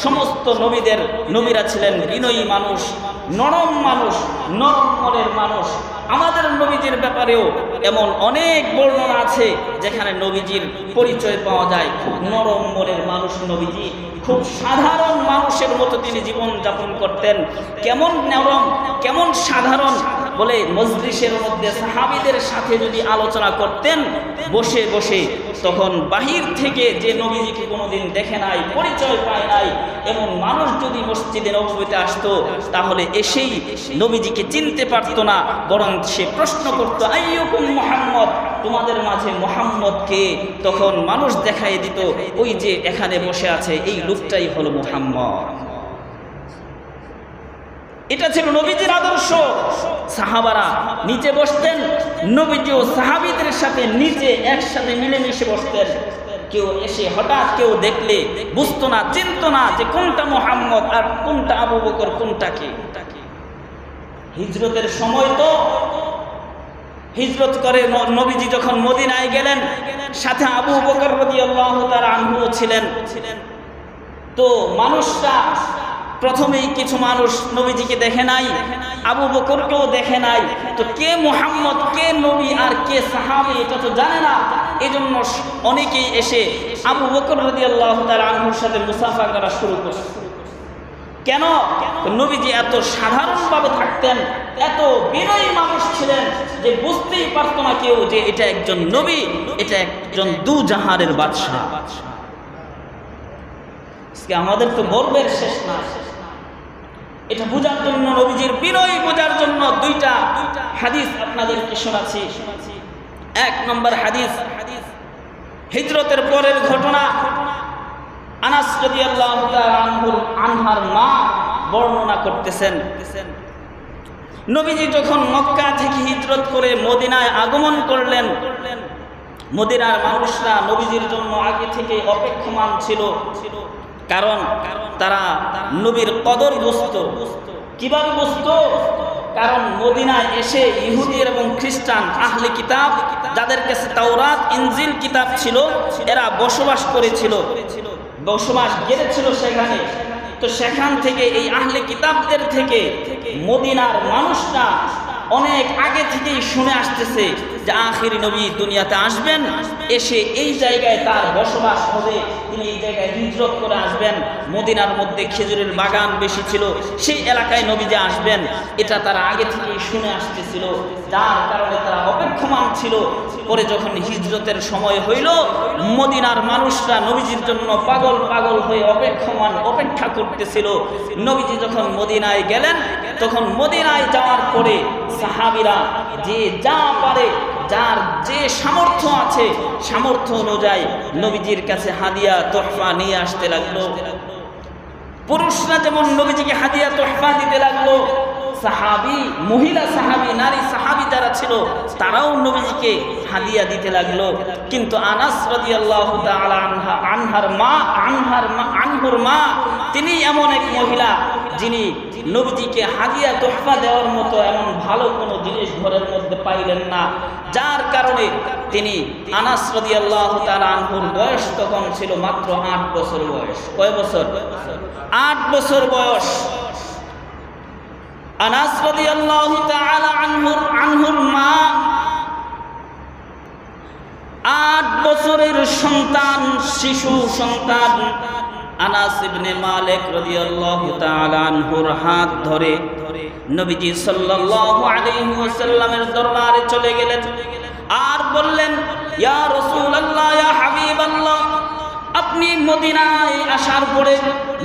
সমস্ত নবীরা ছিলেন বিনয়ী মানুষ, নরম মানুষ, নরম মনের মানুষ। আমাদের নবীজির ব্যাপারেও এমন অনেক বর্ণনা আছে যেখানে নবীজির পরিচয় পাওয়া যায়। খুব নরম মনের মানুষ নবীজি, খুব সাধারণ মানুষের মতো তিনি জীবন যাপন করতেন। কেমন নরম, কেমন সাধারণ বলে, মজলিসের মধ্যে সাহাবীদের সাথে যদি আলোচনা করতেন বসে বসে, তখন বাহির থেকে যে নবীজিকে কোনোদিন দেখে নাই, পরিচয় পায় নাই, এমন মানুষ যদি মসজিদে নববীতে আসতো, তাহলে এসেই নবীজিকে চিনতে পারতো না, বরং সে প্রশ্ন করত, আইয়ুকুম মুহাম্মদ, তোমাদের মাঝে মুহাম্মদ কে? তখন মানুষ দেখাই দিত, ওই যে এখানে বসে আছে এই লোকটাই হলো মুহাম্মদ। এটা ছিল নবীজির আদর্শ। সাহাবারা নিচে বসতেন, নবীজিও সাহাবীদের সাথে নিচে একসাথে মিলেমিশে বসতেন। কেউ এসে হঠাৎ কেউ দেখলে বুঝতো না, চিনতো না যে কোনটা মুহাম্মদ আর কোনটা আবু বকর, কোনটা কে। হিজরতের সময় তো হিজরত করে নবীজি যখন মদিনায় গেলেন, সাথে আবু বকর রাদিয়াল্লাহু তাআলা আনহু ছিলেন। তো মানুষরা প্রথমেই কিছু মানুষ নবীজিকে দেখে নাই, আবু বকরকেও দেখে নাই। তো কে মুহাম্মদ, কে নবী আর কে সাহাবী এটা তো জানে না। এজন্য অনেকেই এসে আবু বকর রাদিয়াল্লাহু তাআলা আনহুর সাথে মুসাফা করা শুরু করছে। কেন? নবীজি এত সাধারণভাবে থাকতেন, এত বিনয়ী মানুষ ছিলেন যে বুঝতেই পারত না কেউ যে এটা একজন নবী, এটা একজন দু জাহানের বাদশা। আমাদের তো গর্বের শেষ না। এটা বোঝার জন্য, নবীজির বিনয় বোঝার জন্য দুইটা হাদিস আপনাদেরকে শোনাচ্ছি। এক নম্বর হাদিস, হিজরতের পরের ঘটনা। আনাস রাদিয়াল্লাহু তাআলা আনহার মা বর্ণনা করতেছেন, নবীজি যখন মক্কা থেকে হিজরত করে মদিনায় আগমন করলেন, মদিনার মানুষরা নবীজির জন্য আগে থেকে অপেক্ষমান ছিল। কারণ তারা নবীর কদর বুঝতো। কিভাবে বুঝতো? কারণ মদিনায় এসে ইহুদি এবং খ্রিস্টান আহলে কিতাব, যাদের কাছে তাওরাত ইনজিল কিতাব ছিল, এরা বসবাস করেছিল, বসবাস গেড়েছিল সেখানে। তো সেখান থেকে এই আহলে কিতাবদের থেকে মদিনার মানুষরা অনেক আগে থেকেই শুনে আসতেছে যে আখিরি নবী দুনিয়াতে আসবেন, এসে এই জায়গায় তার বসবাস হবে, তিনি এই জায়গায় হিজরত করে আসবেন। মদিনার মধ্যে খেজুরের বাগান বেশি ছিল, সেই এলাকায় নবী যে আসবেন এটা তারা আগে থেকেই শুনে আসতেছিল, যার কারণে তারা অপেক্ষমান ছিল। পরে যখন হিজরতের সময় হইল, মদিনার মানুষরা নবীজির জন্য পাগল পাগল হয়ে অপেক্ষা করতেছিল। নবীজি যখন মদিনায় গেলেন, তখন মদিনায় যাওয়ার পরে সাহাবীরা যে যা পারে, যার যে সামর্থ্য আছে, সামর্থ্য অনুযায়ী নবীজির কাছে হাদিয়া তোহফা নিয়ে আসতে লাগলো। পুরুষরা যেমন নবীজিকে হাদিয়া তোহফা দিতে লাগলো, সাহাবী, মহিলা সাহাবী, নারী সাহাবী যারা ছিল তারাও নবীজিকে হাদিয়া দিতে লাগলো। কিন্তু আনাস রাদিয়াল্লাহু তাআলা আনহুর মা তিনি এমন এক মহিলা যিনি নবীজিকে হাদিয়া তোহফা দেওয়ার মতো এমন ভালো কোনো জিনিস ঘরের মধ্যে পাইলেন না, যার কারণে তিনি, আনাস রাদিয়াল্লাহু তাআলা আনহুর বয়স তখন ছিল মাত্র 8 বছর বয়স। কয় বছর? 8 বছর বয়স। আনাস রাদিয়াল্লাহু তাআলা আনহুর মা 8 বছরের সন্তান, শিশু সন্তান আনাস ইবনে মালিক রাদিয়াল্লাহু তাআলা আনহুর হাত ধরে নবীজি সাল্লাল্লাহু আলাইহি ওয়াসাল্লামের দরবারে চলে গেলেন আর বললেন, ইয়া রাসূলুল্লাহ, ইয়া হাবিবাল্লাহ, আপনি মদিনায় আসার পরে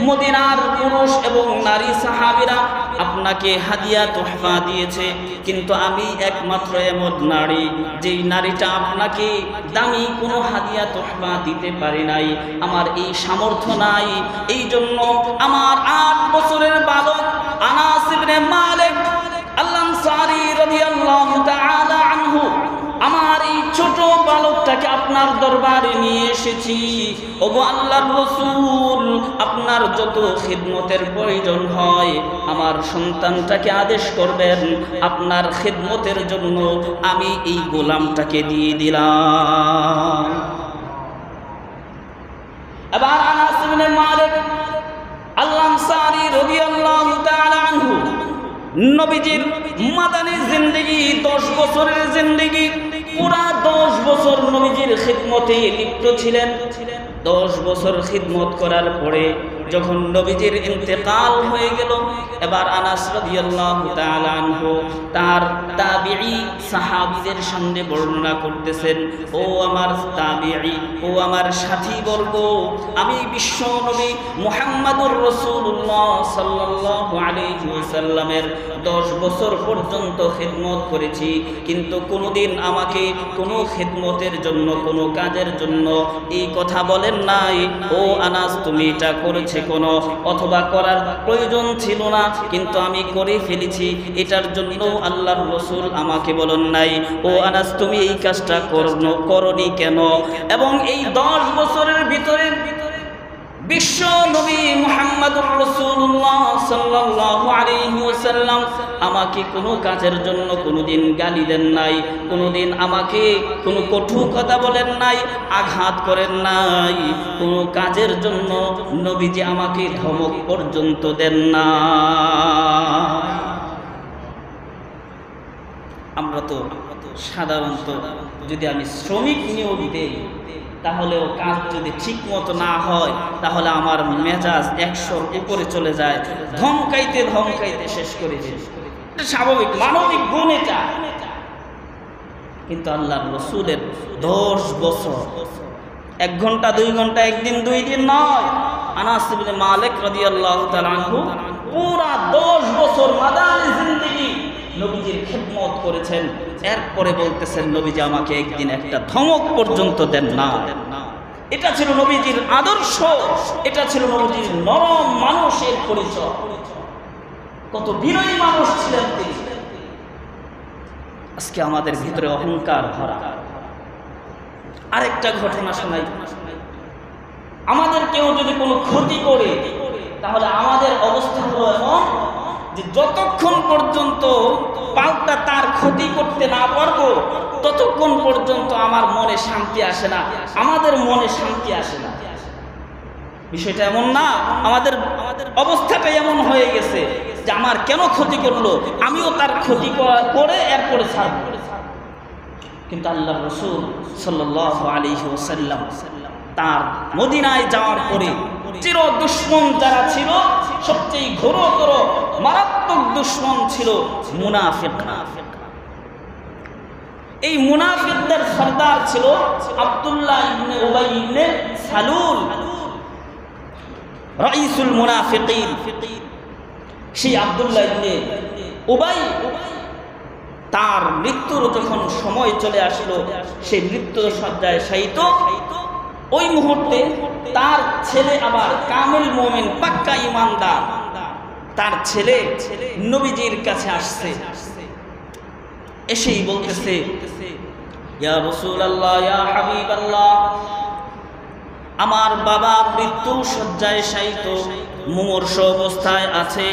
মদিনার পুরুষ এবং নারী সাহাবীরা আপনাকে হাদিয়া তোহফা দিয়েছে, কিন্তু আমি একমাত্র এমন নারী যেই নারীটা আপনাকে দামি কোনো হাদিয়া তোহফা দিতে পারি নাই, আমার এই সামর্থ্য নাই। এই জন্য আমার 8 বছরের বালক আনাস ইবনে মালিক আল-আনসারী রাদিয়াল্লাহু তাআলা আনহু, আমার এই ছোট বালকটাকে আপনার দরবারে নিয়ে এসেছি। ওগো আল্লাহর রাসূল, আপনার যত খিদমতের প্রয়োজন হয় আমার সন্তানটাকে আদেশ করবেন, আপনার খিদমতের জন্য আমি এই গোলামটাকে দিয়ে দিলাম। এবার আনাস ইবনে মালিক নবীজির মাদানী জিন্দেগি 10 বছরের জিন্দেগি, পুরা 10 বছর নবীজির খিদমতে লিপ্ত ছিলেন। 10 বছর খিদমত করার পরে যখন নবীজির ইন্তেকাল হয়ে গেল, এবার আনাস রাদিয়াল্লাহু তাআলা আনহু তার তাবিঈ সাহাবীদের সামনে বর্ণনা করতেছেন, ও আমার তাবিঈ, ও আমার সাথীবর্গ, আমি বিশ্ব নবী মুহাম্মদুর রাসূলুল্লাহ সাল্লাল্লাহু আলাইহি ওয়াসাল্লামের 10 বছর পর্যন্ত খিদমত করেছি, কিন্তু কোনোদিন আমাকে কোনো খিদমতের জন্য, কোনো কাজের জন্য এই কথা বলেন নাই, ও আনাস তুমি এটা করেছে কোনো, অথবা করার প্রয়োজন ছিল না কিন্তু আমি করে ফেলেছি, এটার জন্য আল্লাহর রাসূল আমাকে বলেন নাই, ও আনাস তুমি এই কাজটা করনি কেন? এবং এই 10 বছরের ভিতরে বিশ্ব নবী মুহাম্মদুর রাসূলুল্লাহ সাল্লাল্লাহু আলাইহি ওয়াসাল্লাম আমাকে কোনো কাজের জন্য কোনোদিন গালি দেন নাই, কোনোদিন আমাকে কোনো কটু কথা বলেন নাই, আঘাত করেন নাই, কোনো কাজের জন্য নবীজি আমাকে ধমক পর্যন্ত দেন না। আমরা তো সাধারণত যদি আমি শ্রমিক নিয়োগ দেই, তাহলেও কাজ যদি ঠিক মতো না হয় তাহলে আমার মেজাজ 100-র উপরে চলে যায়, ধমকাইতে ধমকাইতে শেষ করে দিই। এটা স্বাভাবিক মানবিক গুণ এটা। কিন্তু আল্লাহর রাসূলের 10 বছর, 1 ঘন্টা 2 ঘন্টা, 1 দিন 2 দিন নয়, আনাস ইবনে মালিক রাদিয়াল্লাহু তাআলা আনহু পুরা 10 বছর মাদানী জিন্দেগি নবীজির খিদমত করেছেন। এরপরে বলতেছেন নবীজি আমাকে একদিন একটা ধমক পর্যন্ত দেন না। এটা ছিল নবীজির আদর্শ, এটা ছিল নবীজির নরম মানুষের পরিচয়। কত বিনয়ী মানুষ ছিলেন তিনি। আজকে আমাদের ভিতরে অহংকার ভরা। আরেকটা ঘটনা শোনাই, আমাদের কেউ যদি কোনো ক্ষতি করে তাহলে আমাদের অবস্থা হলো এমন যে যতক্ষণ পর্যন্ত পাল্টা তার ক্ষতি করতে না পারবো ততক্ষণ পর্যন্ত আমার মনে শান্তি আসে না, আমাদের মনে শান্তি আসে না। বিষয়টা এমন না, আমাদের অবস্থাটা এমন হয়ে গেছে যে আমার কেন ক্ষতি করলো, আমিও তার ক্ষতি করে এরপরে ছাড়ব। কিন্তু আল্লাহর রাসূল সাল্লাল্লাহু আলাইহি ওয়াসাল্লাম তার মদিনায় যাওয়ার পরে চির দুশমন যারা ছিল, সবচেয়ে ঘোরতর মারাত্মক দুশমন ছিল মুনাফিকরা। এই মুনাফিকদের সর্দার ছিল আব্দুল্লাহ ইবনে উবাই ইবনে সালুল, রাইসুল মুনাফিকিন। সেই আব্দুল্লাহ ইবনে উবাই তার মৃত্যুর যখন সময় চলে আসলো, সেই মৃত্যুর শয্যায় শায়িত, ওই মুহূর্তে তার ছেলে আবার কামিল মুমিন, পাক্কা ইমানদার, তার ছেলে নবীজির কাছে আসছে। এসেই বলতেছে, ইয়া রাসূলুল্লাহ, ইয়া হাবিবাল্লাহ, আমার বাবা মৃত্যু শয্যায় শায়িত, মুমূর্ষ অবস্থায় আছে,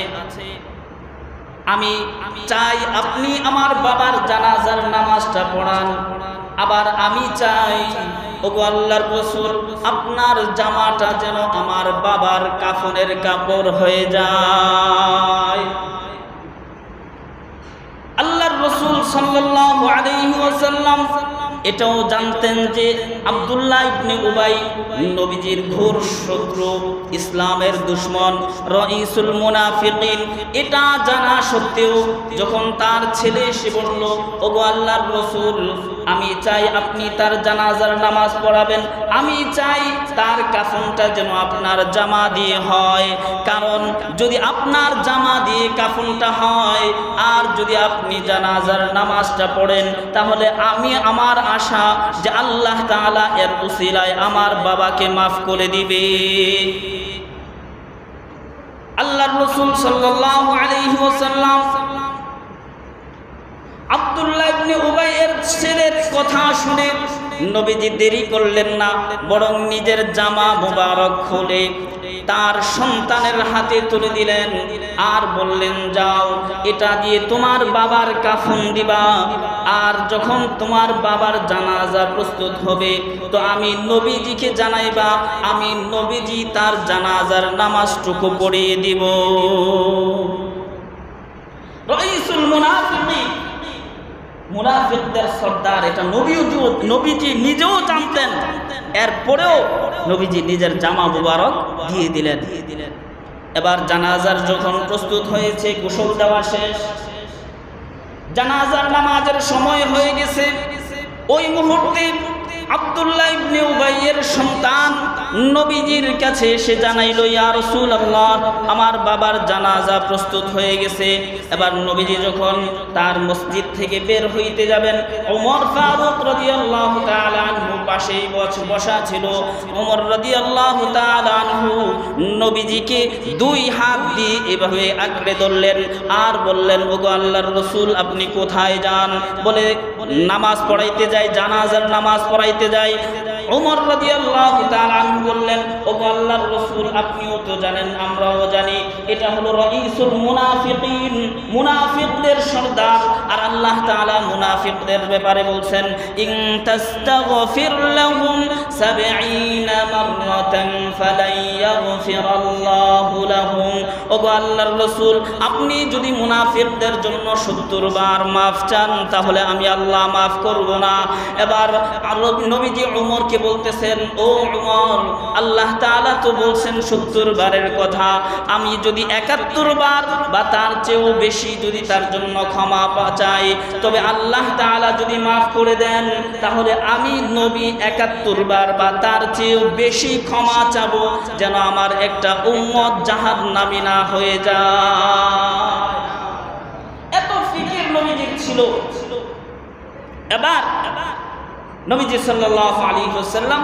আমি চাই আপনি আমার বাবার জানাজার নামাজটা পড়ান। আবার আমি চাই, ওগো আল্লাহর রাসূল, আপনার জামাটা যেন আমার বাবার কাফনের কাপড় হয়ে যায়। আল্লাহর রাসূল সাল্লাল্লাহু আলাইহি ওয়াসাল্লাম এটাও জানতেন যে আব্দুল্লাহ ইবনে উবাই নবীজির ঘোর শত্রু, ইসলামের দুশমন, রাইসুল মুনাফিকিন। এটা জানা সত্ত্বেও যখন তার ছেলে এসে বলল, ওগো আল্লাহর রাসূল, আমি চাই আপনি তার জানাজার নামাজ পড়াবেন, আমি চাই তার কাফনটা যেন আপনার জামা দিয়ে হয়, কারণ যদি আপনার জামা দিয়ে কাফনটা হয় আর যদি আপনি জানাজার নামাজটা পড়েন, তাহলে আমার আশা যে আল্লাহ তাআলা এর উসিলায় আমার বাবাকে মাফ করে দিবে। আল্লাহর রাসূল সাল্লাল্লাহু আলাইহি ওয়াসাল্লাম আব্দুল্লাহ ইবনে উবাই এর ছেলের কথা শুনে নবীজি দেরি করলেন না, বরং নিজের জামা মুবারক খুলে তার সন্তানের হাতে তুলে দিলেন আর বললেন, যাও, এটা দিয়ে তোমার বাবার কাফন দিবা, আর যখন তোমার বাবার জানাজা প্রস্তুত হবে তো আমি নবীজিকে জানাইবা, আমি নবীজি তার জানাজার নামাজটুকু পড়িয়ে দিব। রাইসুল মুনাফিকিন, মুনাফিকদের সর্দার। এটা নবীজি নিজেও জানতেন, এরপরেও নবীজি নিজের জামা মুবারক দিয়ে দিলেন। এবার জানাজার যখন প্রস্তুত হয়েছে, গোসল দেওয়া শেষ, জানাজার নামাজের সময় হয়ে গেছে, ওই মুহূর্তে আব্দুল্লাহ ইবনে উবাইয়ের সন্তান নবীজির কাছে এসে জানাইল, ইয়া রাসূলুল্লাহ, আমার বাবার জানাজা প্রস্তুত হয়ে গেছে। এবার নবীজি যখন তার মসজিদ থেকে বের হইতে যাবেন, ওমর ফারুক রাদিয়াল্লাহু তাআলা আনহু পাশেই বসা ছিল। ওমর রাদিয়াল্লাহু তাআলা আনহু নবীজিকে দুই হাত দিয়ে এভাবে আঁকড়ে ধরলেন আর বললেন, ওগো আল্লাহর রাসূল, আপনি কোথায় যান? বলে, নামাজ পড়াইতে যাই, জানাজার নামাজ পড়াইতে যাই। ওমর রাদিয়াল্লাহু তাআলা আনহু বললেন, ওগো আল্লাহর রাসূল, আপনিও তো জানেন, আমরাও জানি, এটা হলো রাইসুল মুনাফিকিন, মুনাফিকদের সর্দার। আর আল্লাহ তাআলা মুনাফিকদের ব্যাপারে বলছেন, ইন তাস্তাগফির লাহুম ৭০ মাররাতান ফালাই ইয়াগফিরাল্লাহু লাহুম। ওগো আল্লাহর রাসূল, আপনি যদি মুনাফিকদের জন্য ৭০ বার মাফ চান, তাহলে আমি আল্লাহ মাফ করব না। এবার নবীজি উমরকে বলতেছেন, ও উমর, আল্লাহ তাআলা তো বলছেন ৭০ বারের কথা, আমি যদি ৭১ বার বা তার চেয়েও বেশি যদি তার জন্য ক্ষমা চাই, তবে আল্লাহ তাআলা যদি মাফ করে দেন, তাহলে আমি নবী ৭১ বার বা তার চেয়েও বেশি ক্ষমা চাবো, যেন আমার একটা উম্মত জাহান্নামী না হয়ে যায়। এত ফিকির নবীজির ছিল। এবার নবীজি সাল্লাল্লাহু আলাইহি ওয়াসাল্লাম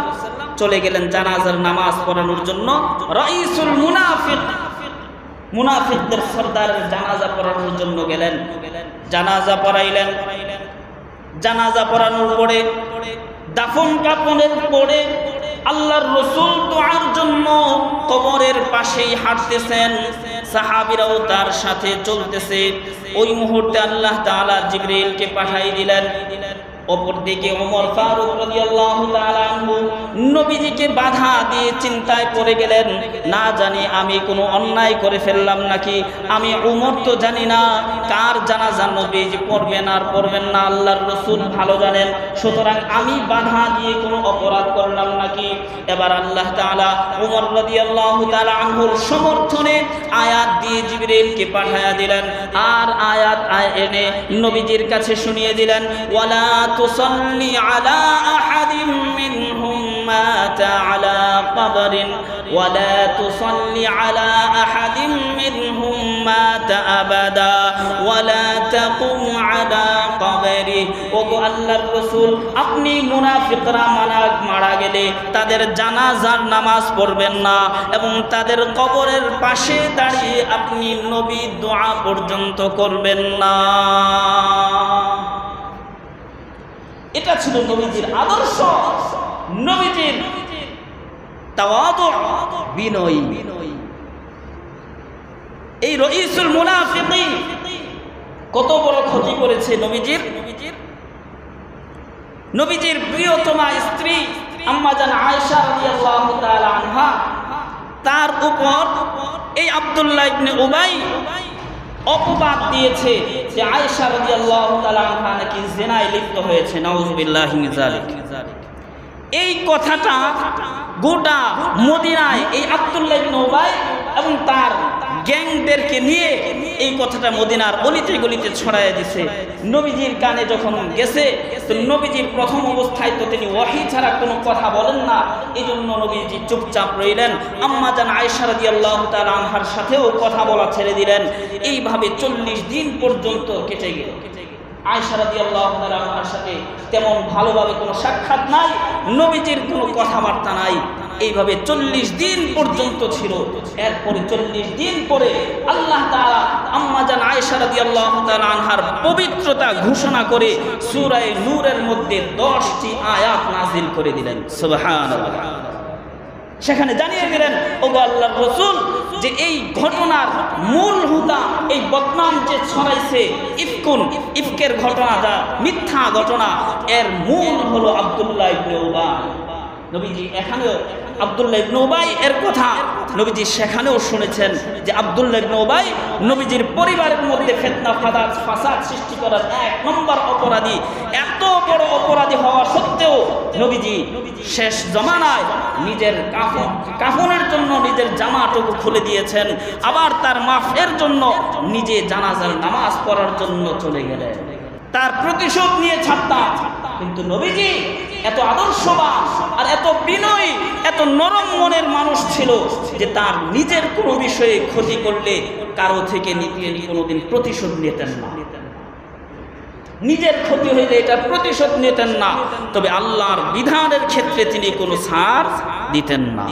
চলে গেলেন জানাজার নামাজ পড়ানোর জন্য। রাইসুল মুনাফিকদের সর্দারের জানাজা পড়ানোর জন্য গেলেন, জানাজা পড়াইলেন। জানাজা পড়ানোর পরে দাফন কাফনের পরে আল্লাহর রাসূল দোয়ার জন্য কবরের পাশেই হাঁটতেছেন, সাহাবীরাও তার সাথে চলতেছে। ওই মুহূর্তে আল্লাহ তাআলা জিবরিলকে পাঠাই দিলেন। অপরদিকে ওমর ফারুক রাদিয়াল্লাহু তাআলা আনহু নবীজিকে বাধা দিয়ে চিন্তায় পড়ে গেলেন, না জানি আমি কোনো অন্যায় করে ফেললাম নাকি। আমি ওমর তো জানি না কার জানাজা নবীজি পড়বেন আর পড়বেন না, আল্লাহর রাসূল ভালো জানেন, সুতরাং আমি বাধা দিয়ে কোনো অপরাধ করলাম নাকি। এবার আল্লাহ তাআলা ওমর রাদিয়াল্লাহু তাআলা আনহুর সমর্থনে আয়াত দিয়ে জিবরিলকে পাঠায়া দিলেন, আর আয়াত এনে নবীজির কাছে শুনিয়ে দিলেন, ওয়ালা তুসাল্লি আলা আহাদিম মিনহুম মাতা আলা কবরিন ওয়ালা তুসাল্লি আলা আহাদিম মিনহুম মাতা আবাদা ওয়ালা তাকুম আলা কবরি। ওগো আল্লাহর রাসূল, আপনি মুনাফিকরা মারা গেলে তাদের জানাজার নামাজ পড়বেন না এবং তাদের কবরের পাশে দাঁড়িয়ে আপনি নবী দোয়া পর্যন্ত করবেন না। এটা ছিল নবীজির আদর্শ, নবীজির তাওয়াদু, বিনয়। এই রাইসুল মুনাফিকিন কত বড় ক্ষতি করেছে নবীজির প্রিয়তমা স্ত্রী আম্মা জান আয়েশা রাদিয়াল্লাহু তাআলা আনহা, তার উপর এই আব্দুল্লাহ ইবনে উবাই অপবাদ দিয়েছে যে আয়েশা রাদিয়াল্লাহু তাআলা আনহা নাকি জিনায় লিপ্ত হয়েছে, নাউযুবিল্লাহি মিন যালিক। এই কথাটা গোটা মদিনায় এই আব্দুল্লাহ ইবনে উবাই এবং তার গ্যাংদেরকে নিয়ে এই কথাটা মদিনার অলিতে গলিতে ছড়াইয়া দিছে। নবীজির কানে যখন গেছে, তো নবীজির প্রথম অবস্থায় তো তিনি ওয়াহী ছাড়া কোনো কথা বলেন না, এই জন্য নবীজি চুপচাপ রইলেন। আম্মা জান আয়েশা রাদিয়াল্লাহু তাআলা আনহার সাথেও কথা বলা ছেড়ে দিলেন। এইভাবে 40 দিন পর্যন্ত কেটে গেল। আয়েশা রাদিয়াল্লাহু তাআলা আনহার সাথে তেমন ভালোভাবে কোনো সাক্ষাৎ নাই, নবীজির কোনো কথাবার্তা নাই। এইভাবে 40 দিন পর্যন্ত ছিল। এরপরে 40 দিন পরে আল্লাহ তাআলা আম্মা জান আয়েশা রাদিয়াল্লাহু তাআলা আনহার পবিত্রতা ঘোষণা করে সূরা নূরের মধ্যে 10টি আয়াত নাযিল করে দিলেন। সুবহানাল্লাহ। সেখানে জানিয়ে দিলেন, ওগো আল্লাহর রাসূল, যে এই ঘটনার মূল হুদা, এই বদনাম যে ছড়াইছে ইফকের ঘটনাটা, মিথ্যা ঘটনা, এর মূল হলো আব্দুল্লাহ ইবনে উবাই। নবীজি এখানেও আব্দুল্লাহ ইবনে উবাই এর কথা নবীজি সেখানেও শুনেছেন যে আব্দুল্লাহ ইবনে উবাই নবীজির পরিবারের মধ্যে ফিতনা ফাসাদ সৃষ্টি করার 1 নম্বর অপরাধী। এত বড় অপরাধী হওয়া সত্ত্বেও নবীজি শেষ জমানায় নিজের কাফনের জন্য নিজের জামাটুকু খুলে দিয়েছেন, আবার তার মাফের জন্য নিজে জানাজার নামাজ পড়ার জন্য চলে গেলেন। তার প্রতিশোধ নিয়ে ছাড়তাম। কিন্তু নবীজি এত আদর্শবান আর এত বিনয়ী, এত নরম মনের মানুষ ছিল যে তার নিজের কোনো বিষয়ে ক্ষতি করলে কারো থেকে কোনোদিন প্রতিশোধ নিতেন না। নিজের ক্ষতি হইলে এটার প্রতিশোধ নিতেন না, তবে আল্লাহর বিধানের ক্ষেত্রে তিনি কোনো ছাড় দিতেন না।